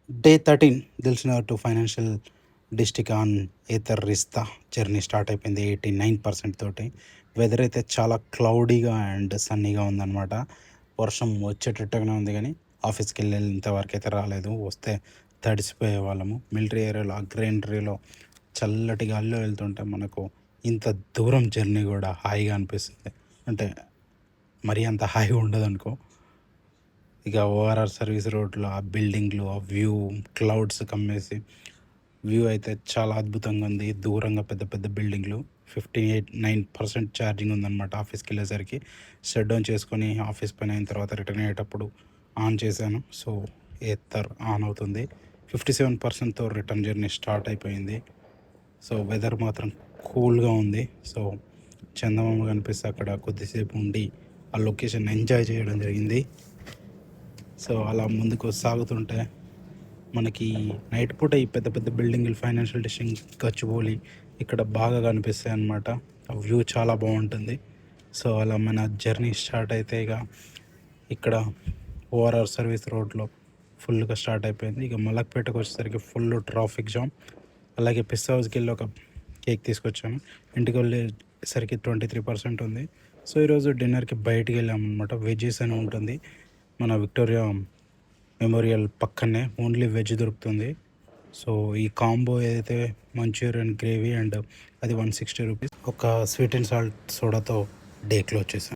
Day 13 Dilsukhnagar to financial district on Ather Rizta journey start అయిపోయింది 89% తోటి. Weather అయితే చాలా క్లౌడీగా అండ్ సన్నీగా ఉందన్నమాట. వర్షం వచ్చేటట్టుగానే ఉంది కానీ ఆఫీస్కి వెళ్ళేంత వరకు అయితే రాలేదు. వస్తే తడిసిపోయే వాళ్ళము. మిలిటరీ ఏరియాలో ఆ గ్రీనరీలో చల్లటి గాలిలో వెళ్తుంటే మనకు ఇంత దూరం జర్నీ కూడా హాయిగా అనిపిస్తుంది. అంటే మరీ అంత హాయిగా ఉండదనుకో. ఇక ఓఆర్ఆర్ సర్వీస్ రోడ్లో ఆ బిల్డింగ్లు, ఆ వ్యూ, క్లౌడ్స్ కమ్మేసి వ్యూ అయితే చాలా అద్భుతంగా ఉంది. దూరంగా పెద్ద పెద్ద బిల్డింగ్లు. 58% ఛార్జింగ్ ఉందన్నమాట ఆఫీస్కి వెళ్ళేసరికి. షట్ డౌన్ చేసుకొని ఆఫీస్ పని అయిన తర్వాత రిటర్న్ అయ్యేటప్పుడు ఆన్ చేశాను. సో ఏతర్ ఆన్ అవుతుంది. 57%తో రిటర్న్ జర్నీ స్టార్ట్ అయిపోయింది. సో వెదర్ మాత్రం కూల్గా ఉంది. సో చందమామ కనిపిస్తే అక్కడ కొద్దిసేపు ఉండి ఆ లొకేషన్ ఎంజాయ్ చేయడం జరిగింది. సో అలా ముందుకు సాగుతుంటే మనకి నైట్ పూట ఈ పెద్ద పెద్ద బిల్డింగ్లు ఫైనాన్షియల్ డిస్ట్రిక్ట్ గచ్చిబౌలి ఇక్కడ బాగా కనిపిస్తాయి అన్నమాట. ఆ వ్యూ చాలా బాగుంటుంది. సో అలా మన జర్నీ స్టార్ట్ అయితే ఇక ఇక్కడ ఓఆర్ఆర్ సర్వీస్ రోడ్లో ఫుల్గా స్టార్ట్ అయిపోయింది. ఇక మలక్పేటకు వచ్చేసరికి ఫుల్ ట్రాఫిక్ జామ్. అలాగే పిస్తా హౌస్కి వెళ్ళి ఒక కేక్ తీసుకొచ్చాను. ఇంటికి వెళ్ళేసరికి 23% ఉంది. సో ఈరోజు డిన్నర్కి బయటికి వెళ్ళామన్నమాట. వెజ్జెస్ అని ఉంటుంది మన విక్టోరియా మెమోరియల్ పక్కనే. ఓన్లీ వెజ్ దొరుకుతుంది. సో ఈ కాంబో ఏదైతే మంచూరియన్ గ్రేవీ అండ్ అది 160 రూపీస్. ఒక స్వీట్ అండ్ సాల్ట్ సోడాతో డే క్లోజ్ చేశాను.